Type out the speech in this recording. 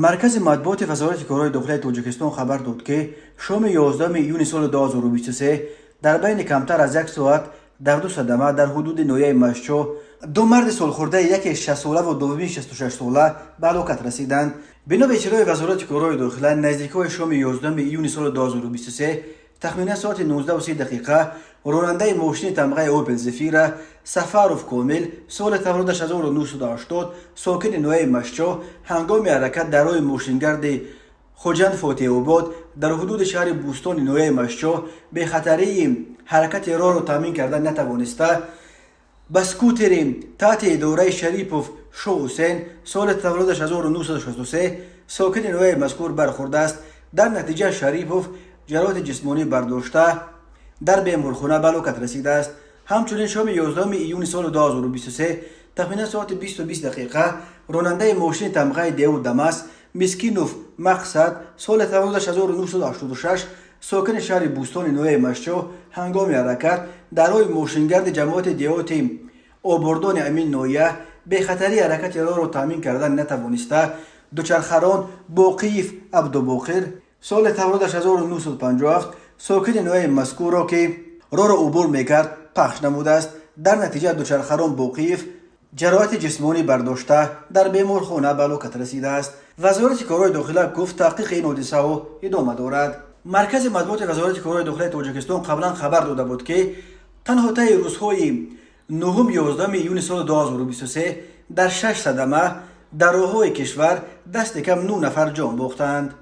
مرکز مطبوعات وزارت کارهای داخلی تاجیکستان خبر داد که شام 11 ایون سال 2023 در بین کمتر از یک ساعت در دو صدمه در حدود نویه مشچو دو مرد سالخورده، یکی 60 ساله و دومی 66 ساله به هلاکت رسیدند. بنا به اطلاع وزارت کارهای داخلی، نزدیکای شام 11 ایون سال 2023 تخمینا ساعت 19:30 راننده ماشین تمغه اوپل زفیر سفاروف کامل سال تولدش 1980 ساکن نویه مشچو هنگام حرکت در راه ماشینگرد خوجند فاتح آباد در حدود شهر بوستان نویه مشچو به خطری حرکت راه را تامین کردن نتوانسته به سکوتر تحت اداره شریپوف شو حسین سال تولدش 1963 ساکن نویه مذکور برخورده است. در نتیجه شریپوف جراحت جسمانی برداشته در بیمارخانه به هلاکت رسیده است. همچنین شام 11 ایون سال 2023 تخمینا ساعت 20:20 راننده ماشین تمغه دیو دمس مسکینوف مقصد سال تولدش 1986 ساکن شهر بوستان نویه مشچو هنگام حرکت در راه ماشینگرد جماعت دیوت آبردان امین نویه به خطری حرکت راه را تامین کردن نتوانسته دوچرخران باقیف عبدالباقر سال تولدش 1957 ساکن نویه مذکور را که راه را عبور میکرد پخش نموده است. در نتیجه دوچرخران باقیف جراحت جسمانی برداشته در بیمارخانه به هلاکت رسیده است. وزارت کارهای داخلی گفت تحقیق این حادثه ادامه دارد. مرکز مطبوعات وزارت کارهای داخلی تاجیکستان قبلا خبر داده بود که تنها طی روزهای 9-11 ایون سال 2023 در 6 صدمه در راههای کشور دست کم 9 نفر جان باختند.